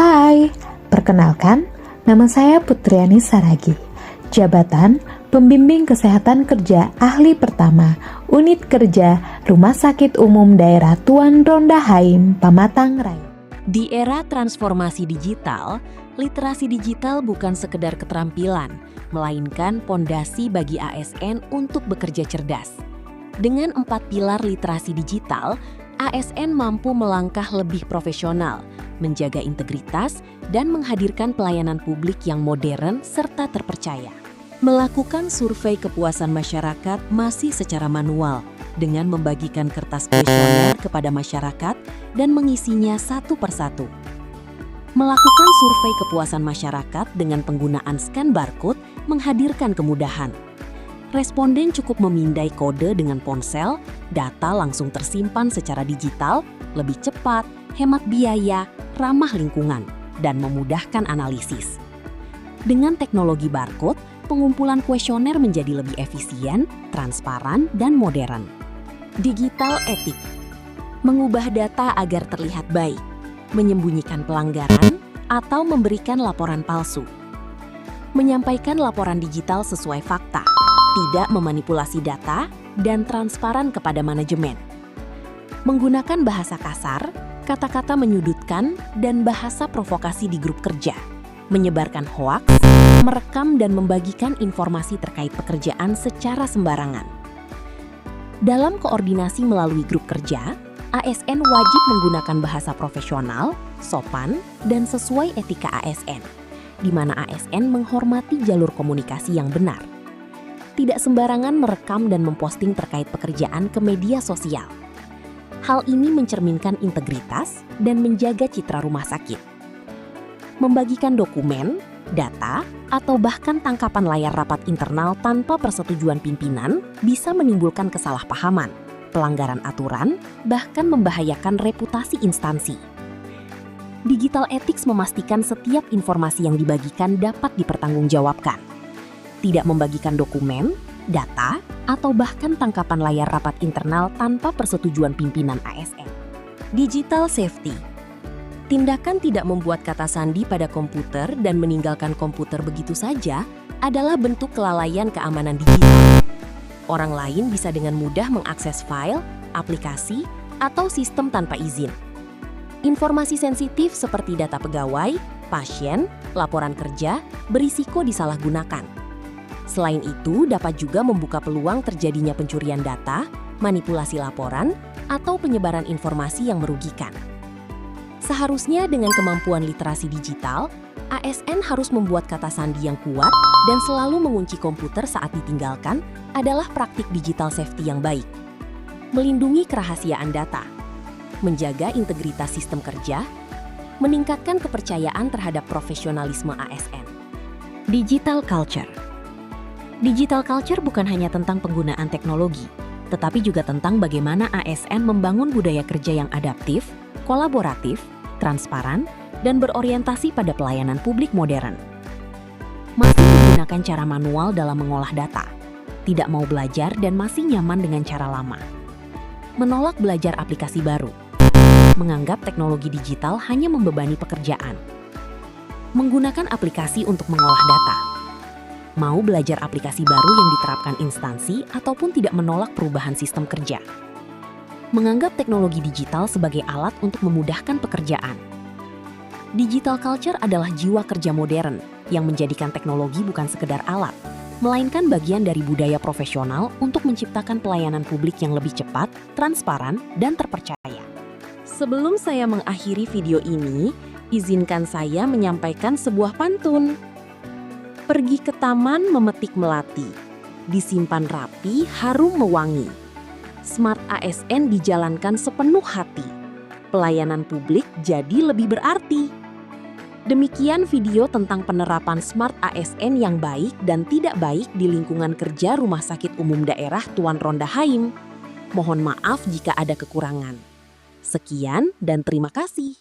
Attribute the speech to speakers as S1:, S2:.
S1: Hai, perkenalkan, nama saya Putriani Saragi, jabatan Pembimbing Kesehatan Kerja Ahli Pertama, Unit Kerja Rumah Sakit Umum Daerah Tuan Ronda Haim, Pamatang Raya.
S2: Di era transformasi digital, literasi digital bukan sekedar keterampilan, melainkan pondasi bagi ASN untuk bekerja cerdas. Dengan 4 pilar literasi digital, ASN mampu melangkah lebih profesional, menjaga integritas, dan menghadirkan pelayanan publik yang modern serta terpercaya. Melakukan survei kepuasan masyarakat masih secara manual, dengan membagikan kertas kuesioner kepada masyarakat dan mengisinya satu persatu. Melakukan survei kepuasan masyarakat dengan penggunaan scan barcode menghadirkan kemudahan. Responden cukup memindai kode dengan ponsel, data langsung tersimpan secara digital, lebih cepat, hemat biaya, ramah lingkungan, dan memudahkan analisis. Dengan teknologi barcode, pengumpulan kuesioner menjadi lebih efisien, transparan, dan modern. Digital etik mengubah data agar terlihat baik, menyembunyikan pelanggaran, atau memberikan laporan palsu. Menyampaikan laporan digital sesuai fakta, tidak memanipulasi data, dan transparan kepada manajemen. Menggunakan bahasa kasar, kata-kata menyudutkan, dan bahasa provokasi di grup kerja. Menyebarkan hoaks, merekam dan membagikan informasi terkait pekerjaan secara sembarangan. Dalam koordinasi melalui grup kerja, ASN wajib menggunakan bahasa profesional, sopan, dan sesuai etika ASN, di mana ASN menghormati jalur komunikasi yang benar. Tidak sembarangan merekam dan memposting terkait pekerjaan ke media sosial. Hal ini mencerminkan integritas dan menjaga citra rumah sakit. Membagikan dokumen, data, atau bahkan tangkapan layar rapat internal tanpa persetujuan pimpinan bisa menimbulkan kesalahpahaman, pelanggaran aturan, bahkan membahayakan reputasi instansi. Digital ethics memastikan setiap informasi yang dibagikan dapat dipertanggungjawabkan. Tidak membagikan dokumen, data, atau bahkan tangkapan layar rapat internal tanpa persetujuan pimpinan ASN. Digital safety. Tindakan tidak membuat kata sandi pada komputer dan meninggalkan komputer begitu saja adalah bentuk kelalaian keamanan digital. Orang lain bisa dengan mudah mengakses file, aplikasi, atau sistem tanpa izin. Informasi sensitif seperti data pegawai, pasien, laporan kerja, berisiko disalahgunakan. Selain itu, dapat juga membuka peluang terjadinya pencurian data, manipulasi laporan, atau penyebaran informasi yang merugikan. Seharusnya dengan kemampuan literasi digital, ASN harus membuat kata sandi yang kuat dan selalu mengunci komputer saat ditinggalkan adalah praktik digital safety yang baik. Melindungi kerahasiaan data, menjaga integritas sistem kerja, meningkatkan kepercayaan terhadap profesionalisme ASN. Digital culture. Digital culture bukan hanya tentang penggunaan teknologi, tetapi juga tentang bagaimana ASN membangun budaya kerja yang adaptif, kolaboratif, transparan, dan berorientasi pada pelayanan publik modern. Masih menggunakan cara manual dalam mengolah data, tidak mau belajar dan masih nyaman dengan cara lama. Menolak belajar aplikasi baru, menganggap teknologi digital hanya membebani pekerjaan. Menggunakan aplikasi untuk mengolah data, mau belajar aplikasi baru yang diterapkan instansi ataupun tidak menolak perubahan sistem kerja. Menganggap teknologi digital sebagai alat untuk memudahkan pekerjaan. Digital culture adalah jiwa kerja modern yang menjadikan teknologi bukan sekedar alat, melainkan bagian dari budaya profesional untuk menciptakan pelayanan publik yang lebih cepat, transparan, dan terpercaya. Sebelum saya mengakhiri video ini, izinkan saya menyampaikan sebuah pantun. Pergi ke taman memetik melati, disimpan rapi, harum mewangi. Smart ASN dijalankan sepenuh hati. Pelayanan publik jadi lebih berarti. Demikian video tentang penerapan Smart ASN yang baik dan tidak baik di lingkungan kerja Rumah Sakit Umum Daerah Tuan Ronda Haim. Mohon maaf jika ada kekurangan. Sekian dan terima kasih.